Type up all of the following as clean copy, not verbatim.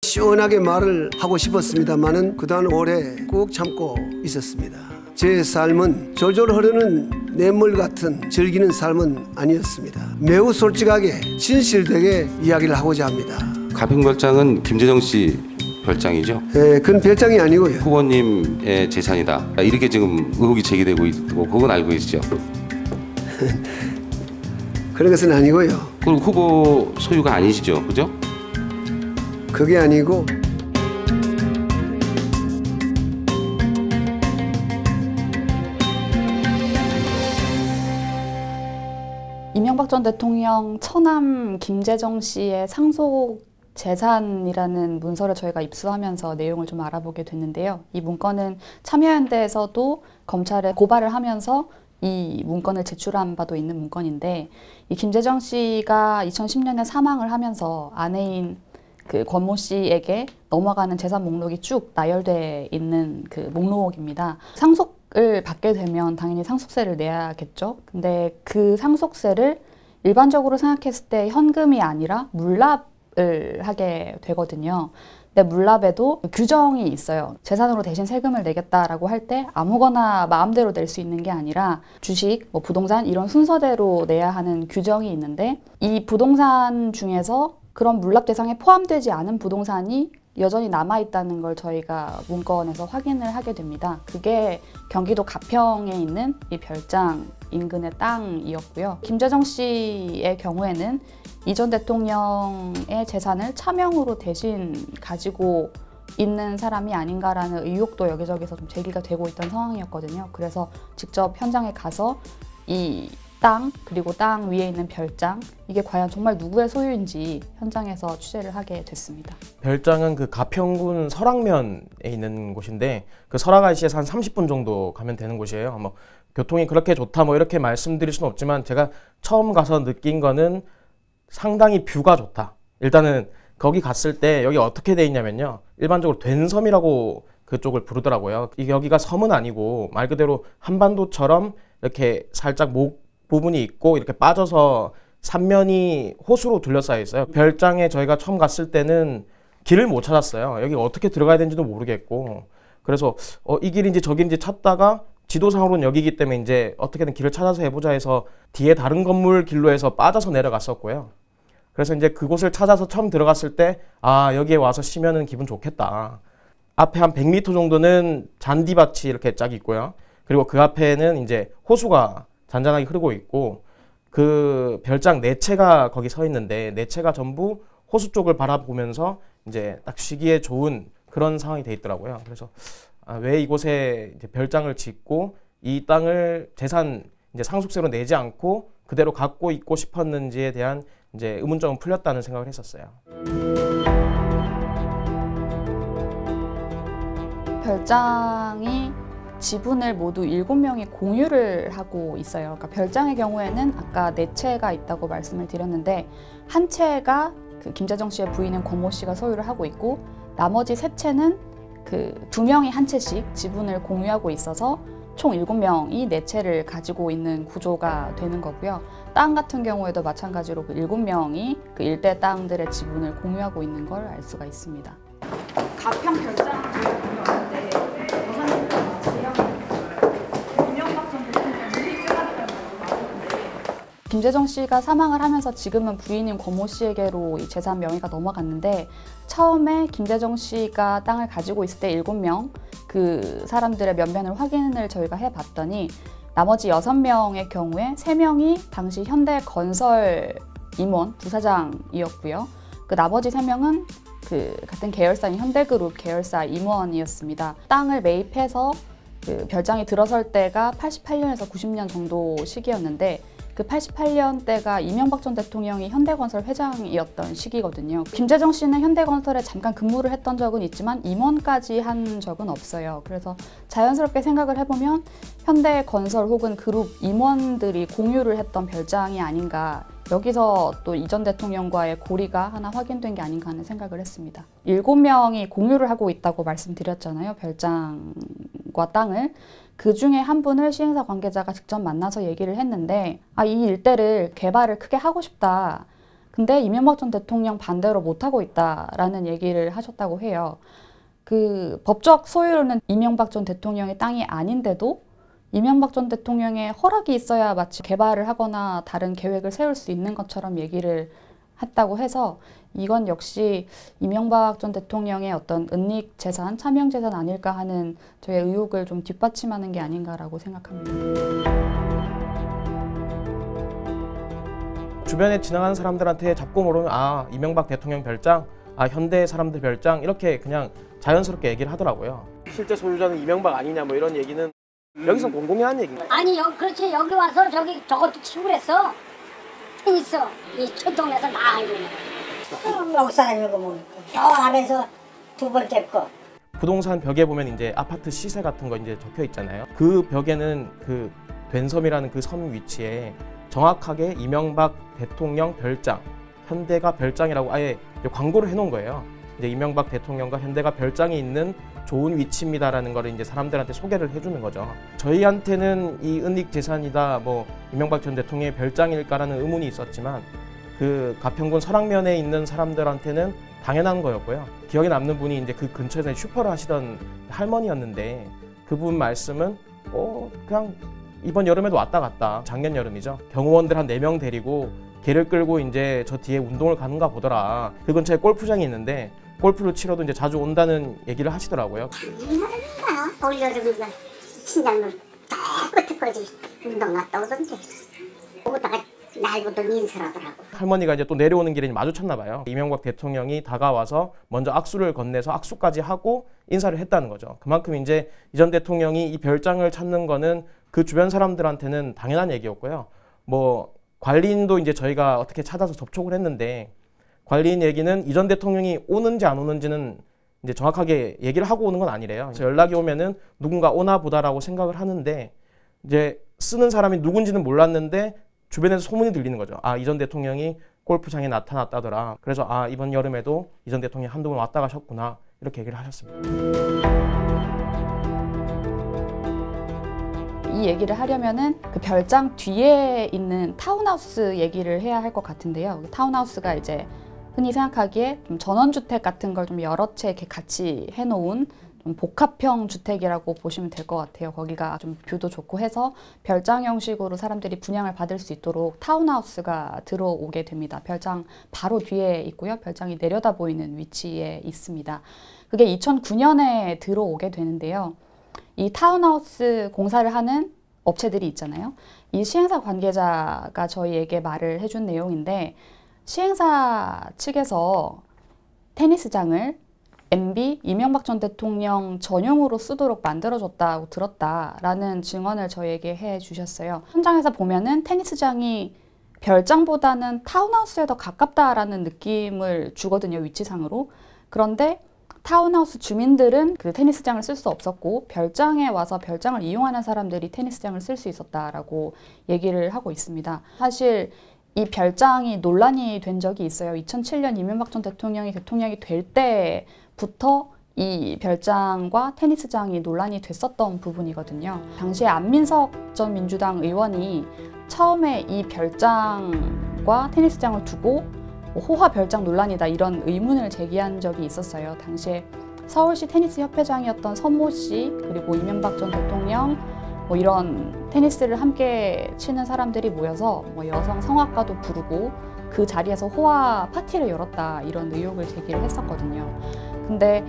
시원하게 말을 하고 싶었습니다만은 그동안 오래 꾹 참고 있었습니다. 제 삶은 졸졸 흐르는 냇물 같은 즐기는 삶은 아니었습니다. 매우 솔직하게 진실되게 이야기를 하고자 합니다. 가평별장은 김재정 씨 별장이죠? 네, 그건 별장이 아니고요. 후보님의 재산이다. 이렇게 지금 의혹이 제기되고 있고 그건 알고 계시죠? 그런 것은 아니고요. 그럼 후보 소유가 아니시죠? 그죠? 그게 아니고 이명박 전 대통령 처남 김재정 씨의 상속 재산이라는 문서를 저희가 입수하면서 내용을 좀 알아보게 됐는데요. 이 문건은 참여연대에서도 검찰에 고발을 하면서 이 문건을 제출한 바도 있는 문건인데, 이 김재정 씨가 2010년에 사망을 하면서 아내인 그 권모 씨에게 넘어가는 재산 목록이 쭉 나열돼 있는 그 목록입니다. 상속을 받게 되면 당연히 상속세를 내야겠죠. 근데 그 상속세를 일반적으로 생각했을 때 현금이 아니라 물납을 하게 되거든요. 근데 물납에도 규정이 있어요. 재산으로 대신 세금을 내겠다라고 할 때 아무거나 마음대로 낼 수 있는 게 아니라 주식, 뭐 부동산 이런 순서대로 내야 하는 규정이 있는데, 이 부동산 중에서 그런 물납 대상에 포함되지 않은 부동산이 여전히 남아있다는 걸 저희가 문건에서 확인을 하게 됩니다. 그게 경기도 가평에 있는 이 별장 인근의 땅이었고요. 김재정 씨의 경우에는 이전 대통령의 재산을 차명으로 대신 가지고 있는 사람이 아닌가라는 의혹도 여기저기서 좀 제기가 되고 있던 상황이었거든요. 그래서 직접 현장에 가서 이 땅, 그리고 땅 위에 있는 별장, 이게 과연 정말 누구의 소유인지 현장에서 취재를 하게 됐습니다. 별장은 그 가평군 설악면에 있는 곳인데, 그 설악IC에서 한 30분 정도 가면 되는 곳이에요. 뭐 교통이 그렇게 좋다 뭐 이렇게 말씀드릴 수는 없지만, 제가 처음 가서 느낀 거는 상당히 뷰가 좋다. 일단은 거기 갔을 때 여기 어떻게 돼 있냐면요, 일반적으로 된섬이라고 그쪽을 부르더라고요. 여기가 섬은 아니고 말 그대로 한반도처럼 이렇게 살짝 목 부분이 있고 이렇게 빠져서 삼면이 호수로 둘러싸여 있어요. 별장에 저희가 처음 갔을 때는 길을 못 찾았어요. 여기 어떻게 들어가야 되는지도 모르겠고, 그래서 이 길인지 저 길인지 찾다가 지도상으로는 여기기 때문에 이제 어떻게든 길을 찾아서 해보자 해서 뒤에 다른 건물 길로 해서 빠져서 내려갔었고요. 그래서 이제 그곳을 찾아서 처음 들어갔을 때, 아, 여기에 와서 쉬면은 기분 좋겠다. 앞에 한 100m 정도는 잔디밭이 이렇게 쫙 있고요. 그리고 그 앞에는 이제 호수가 잔잔하게 흐르고 있고, 그 별장 네 채가 거기 서 있는데 네 채가 전부 호수 쪽을 바라보면서 이제 딱 쉬기에 좋은 그런 상황이 돼 있더라고요. 그래서 왜 이곳에 이제 별장을 짓고 이 땅을 재산 이제 상속세로 내지 않고 그대로 갖고 있고 싶었는지에 대한 이제 의문점은 풀렸다는 생각을 했었어요. 별장이 지분을 모두 7명이 공유를 하고 있어요. 그러니까 별장의 경우에는 아까 4채가 있다고 말씀을 드렸는데, 한 채가 그 김재정 씨의 부인인 권모 씨가 소유를 하고 있고, 나머지 3채는 그 2명이 한 채씩 지분을 공유하고 있어서 총 7명이 4채를 가지고 있는 구조가 되는 거고요. 땅 같은 경우에도 마찬가지로 그 7명이 그 일대 땅들의 지분을 공유하고 있는 걸 알 수가 있습니다. 가평 별장 공유하는데 김재정 씨가 사망을 하면서 지금은 부인인 권모 씨에게로 이 재산 명의가 넘어갔는데, 처음에 김재정 씨가 땅을 가지고 있을 때 7명 그 사람들의 면면을 확인을 저희가 해봤더니, 나머지 6명의 경우에 3명이 당시 현대건설 임원 부사장이었고요. 그 나머지 3명은 그 같은 계열사인 현대그룹 계열사 임원이었습니다. 땅을 매입해서 그 별장이 들어설 때가 88년에서 90년 정도 시기였는데, 그 88년 때가 이명박 전 대통령이 현대건설 회장이었던 시기거든요. 김재정 씨는 현대건설에 잠깐 근무를 했던 적은 있지만 임원까지 한 적은 없어요. 그래서 자연스럽게 생각을 해보면 현대건설 혹은 그룹 임원들이 공유를 했던 별장이 아닌가, 여기서 또 이전 대통령과의 고리가 하나 확인된 게 아닌가 하는 생각을 했습니다. 7명이 공유를 하고 있다고 말씀드렸잖아요, 별장과 땅을. 그 중에 한 분을 시행사 관계자가 직접 만나서 얘기를 했는데, 이 일대를 개발을 크게 하고 싶다. 근데 이명박 전 대통령 반대로 못하고 있다라는 얘기를 하셨다고 해요. 그 법적 소유로는 이명박 전 대통령의 땅이 아닌데도 이명박 전 대통령의 허락이 있어야 마치 개발을 하거나 다른 계획을 세울 수 있는 것처럼 얘기를 했다고 해서 이건 역시 이명박 전 대통령의 어떤 은닉 재산, 차명 재산 아닐까 하는 저의 의혹을 좀 뒷받침하는 게 아닌가라고 생각합니다. 주변에 지나가는 사람들한테 잡고 모르면 아 이명박 대통령 별장, 아 현대 사람들 별장 이렇게 그냥 자연스럽게 얘기를 하더라고요. 실제 소유자는 이명박 아니냐 뭐 이런 얘기는 여기서 공공이 하는 얘기인가요? 아니 그렇지 여기 와서 저것도 치고 그랬어. 있어 이 촌동네에서 나 알고 있는 거. 사람이고 뭐 저 안에서 두 번째 거. 부동산 벽에 보면 이제 아파트 시세 같은 거 이제 적혀 있잖아요. 그 벽에는 그 된섬이라는 그 섬 위치에 정확하게 이명박 대통령 별장, 현대가 별장이라고 아예 광고를 해놓은 거예요. 이제 이명박 대통령과 현대가 별장이 있는 좋은 위치입니다라는 거를 이제 사람들한테 소개를 해주는 거죠. 저희한테는 이 은닉 재산이다, 뭐 이명박 전 대통령의 별장일까라는 의문이 있었지만 그 가평군 설악면에 있는 사람들한테는 당연한 거였고요. 기억에 남는 분이 이제 그 근처에서 슈퍼를 하시던 할머니였는데 그분 말씀은 그냥 이번 여름에도 왔다 갔다, 작년 여름이죠. 경호원들 한 4명 데리고 개를 끌고 이제 저 뒤에 운동을 가는가 보더라. 그 근처에 골프장이 있는데 골프를 치러도 이제 자주 온다는 얘기를 하시더라고요. 장난인가? 올여름이가 신장로 깨끗하지 운동 갔다 오던데. 오다가 날부터 인사하더라고. 할머니가 이제 또 내려오는 길에 마주쳤나 봐요. 이명박 대통령이 다가와서 먼저 악수를 건네서 악수까지 하고 인사를 했다는 거죠. 그만큼 이제 이 전 대통령이 이 별장을 찾는 거는 그 주변 사람들한테는 당연한 얘기였고요. 뭐 관리인도 이제 저희가 어떻게 찾아서 접촉을 했는데 관리인 얘기는 이 전 대통령이 오는지 안 오는지는 이제 정확하게 얘기를 하고 오는 건 아니래요. 그래서 연락이 오면은 누군가 오나 보다라고 생각을 하는데 이제 쓰는 사람이 누군지는 몰랐는데 주변에서 소문이 들리는 거죠. 아, 이 전 대통령이 골프장에 나타났다더라. 그래서 아, 이번 여름에도 이 전 대통령이 한두 번 왔다 가셨구나. 이렇게 얘기를 하셨습니다. 이 얘기를 하려면은 그 별장 뒤에 있는 타운하우스 얘기를 해야 할 것 같은데요. 타운하우스가 이제 흔히 생각하기에 좀 전원주택 같은 걸 좀 여러 채 이렇게 같이 해놓은 좀 복합형 주택이라고 보시면 될 것 같아요. 거기가 좀 뷰도 좋고 해서 별장 형식으로 사람들이 분양을 받을 수 있도록 타운하우스가 들어오게 됩니다. 별장 바로 뒤에 있고요. 별장이 내려다 보이는 위치에 있습니다. 그게 2009년에 들어오게 되는데요. 이 타운하우스 공사를 하는 업체들이 있잖아요. 이 시행사 관계자가 저희에게 말을 해준 내용인데 시행사 측에서 테니스장을 MB 이명박 전 대통령 전용으로 쓰도록 만들어줬다고 들었다라는 증언을 저희에게 해주셨어요. 현장에서 보면은 테니스장이 별장보다는 타운하우스에 더 가깝다라는 느낌을 주거든요, 위치상으로. 그런데 타운하우스 주민들은 그 테니스장을 쓸 수 없었고 별장에 와서 별장을 이용하는 사람들이 테니스장을 쓸 수 있었다라고 얘기를 하고 있습니다. 사실 이 별장이 논란이 된 적이 있어요. 2007년 이명박 전 대통령이 될 때부터 이 별장과 테니스장이 논란이 됐었던 부분이거든요. 당시에 안민석 전 민주당 의원이 처음에 이 별장과 테니스장을 두고 호화 별장 논란이다 이런 의문을 제기한 적이 있었어요. 당시에 서울시 테니스 협회장이었던 선모 씨 그리고 이명박 전 대통령 뭐 이런 테니스를 함께 치는 사람들이 모여서 뭐 여성 성악가도 부르고 그 자리에서 호화 파티를 열었다 이런 의혹을 제기를 했었거든요. 근데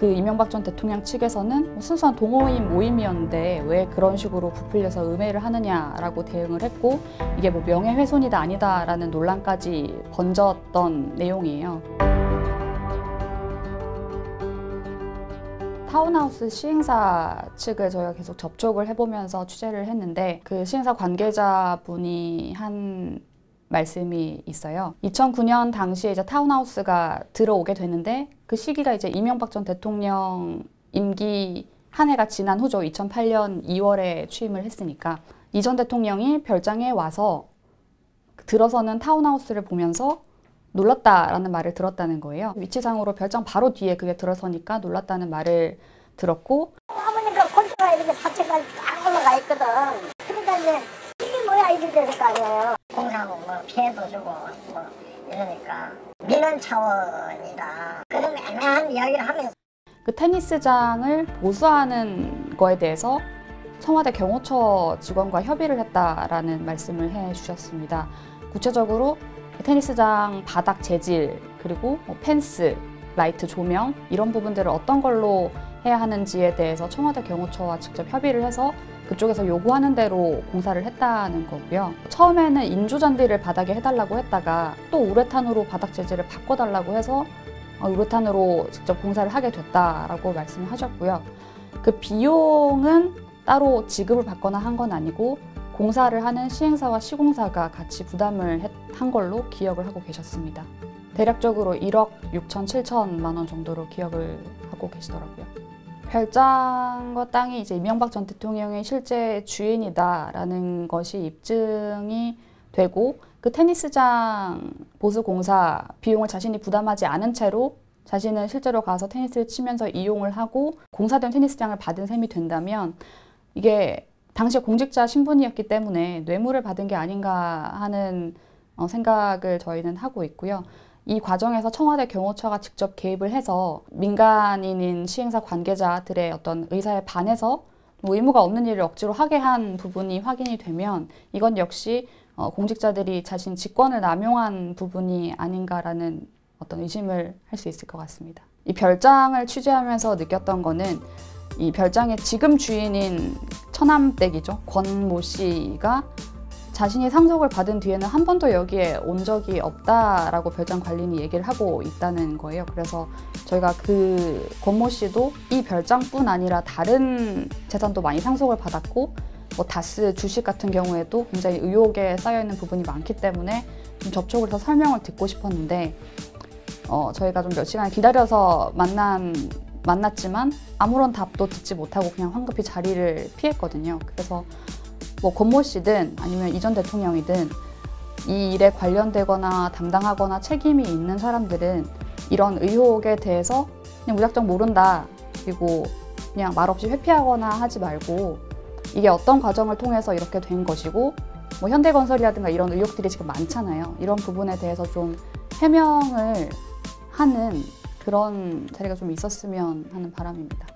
그 이명박 전 대통령 측에서는 순수한 동호인 모임이었는데 왜 그런 식으로 부풀려서 음해를 하느냐라고 대응을 했고 이게 뭐 명예훼손이다 아니다라는 논란까지 번졌던 내용이에요. 타운하우스 시행사 측을 저희가 계속 접촉을 해보면서 취재를 했는데 그 시행사 관계자분이 한 말씀이 있어요. 2009년 당시에 이제 타운하우스가 들어오게 되는데 그 시기가 이제 이명박 전 대통령 임기 한 해가 지난 후죠. 2008년 2월에 취임을 했으니까 이 전 대통령이 별장에 와서 들어서는 타운하우스를 보면서 놀랐다라는 말을 들었다는 거예요. 위치상으로 별장 바로 뒤에 그게 들어서니까 놀랐다는 말을 들었고 아버니까 콘트가 이렇게 자체가 딱 올라가 있거든. 그러니까 이제 이게 뭐야 이렇게 될 거 아니에요. 공사하고 뭐 피해도 주고 뭐 이러니까 민원 차원이다. 그런 애매한 이야기를 하면서 그 테니스장을 보수하는 거에 대해서 청와대 경호처 직원과 협의를 했다라는 말씀을 해주셨습니다. 구체적으로 테니스장 바닥 재질, 그리고 펜스, 라이트 조명 이런 부분들을 어떤 걸로 해야 하는지에 대해서 청와대 경호처와 직접 협의를 해서 그쪽에서 요구하는 대로 공사를 했다는 거고요. 처음에는 인조잔디를 바닥에 해달라고 했다가 또 우레탄으로 바닥 재질을 바꿔달라고 해서 우레탄으로 직접 공사를 하게 됐다라고 말씀을 하셨고요. 그 비용은 따로 지급을 받거나 한 건 아니고 공사를 하는 시행사와 시공사가 같이 부담을 한 걸로 기억을 하고 계셨습니다. 대략적으로 1억 6천, 7천만 원 정도로 기억을 하고 계시더라고요. 별장과 땅이 이제 이명박 전 대통령의 실제 주인이다라는 것이 입증이 되고 그 테니스장 보수 공사 비용을 자신이 부담하지 않은 채로 자신은 실제로 가서 테니스를 치면서 이용을 하고 공사된 테니스장을 받은 셈이 된다면 이게 당시에 공직자 신분이었기 때문에 뇌물을 받은 게 아닌가 하는 생각을 저희는 하고 있고요. 이 과정에서 청와대 경호처가 직접 개입을 해서 민간인인 시행사 관계자들의 어떤 의사에 반해서 의무가 없는 일을 억지로 하게 한 부분이 확인이 되면 이건 역시 공직자들이 자신 직권을 남용한 부분이 아닌가라는 어떤 의심을 할 수 있을 것 같습니다. 이 별장을 취재하면서 느꼈던 거는 이 별장의 지금 주인인 처남댁이죠. 권모 씨가 자신이 상속을 받은 뒤에는 한 번도 여기에 온 적이 없다라고 별장 관리인이 얘기를 하고 있다는 거예요. 그래서 저희가 그 권모 씨도 이 별장뿐 아니라 다른 재산도 많이 상속을 받았고 뭐 다스 주식 같은 경우에도 굉장히 의혹에 쌓여있는 부분이 많기 때문에 좀 접촉을 해서 설명을 듣고 싶었는데 저희가 좀 몇 시간 기다려서 만났지만 아무런 답도 듣지 못하고 그냥 황급히 자리를 피했거든요. 그래서 뭐 권모 씨든 아니면 이 전 대통령이든 이 일에 관련되거나 담당하거나 책임이 있는 사람들은 이런 의혹에 대해서 그냥 무작정 모른다, 그리고 그냥 말없이 회피하거나 하지 말고 이게 어떤 과정을 통해서 이렇게 된 것이고 뭐 현대건설이라든가 이런 의혹들이 지금 많잖아요. 이런 부분에 대해서 좀 해명을 하는 그런 자리가 좀 있었으면 하는 바람입니다.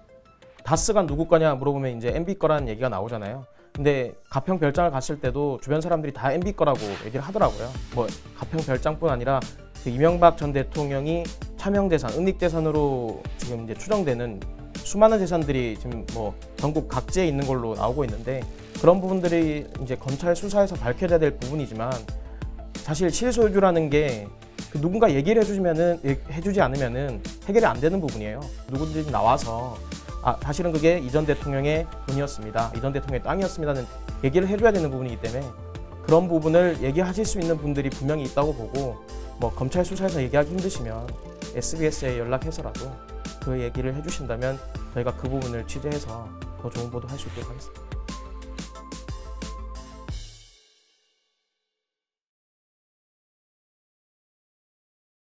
다스가 누구 거냐 물어보면 이제 MB 거라는 얘기가 나오잖아요. 근데 가평 별장을 갔을 때도 주변 사람들이 다 MB 거라고 얘기를 하더라고요. 뭐 가평 별장뿐 아니라 그 이명박 전 대통령이 차명재산, 은닉재산으로 지금 이제 추정되는 수많은 재산들이 지금 뭐 전국 각지에 있는 걸로 나오고 있는데 그런 부분들이 이제 검찰 수사에서 밝혀져야 될 부분이지만 사실 실소유주라는 게 그 누군가 얘기를 해주지 않으면은 해결이 안 되는 부분이에요. 누구든지 나와서 사실은 그게 이 전 대통령의 돈이었습니다. 이 전 대통령의 땅이었습니다는 얘기를 해줘야 되는 부분이기 때문에 그런 부분을 얘기하실 수 있는 분들이 분명히 있다고 보고 뭐 검찰 수사에서 얘기하기 힘드시면 SBS에 연락해서라도 그 얘기를 해주신다면 저희가 그 부분을 취재해서 더 좋은 보도 할 수 있도록 하겠습니다.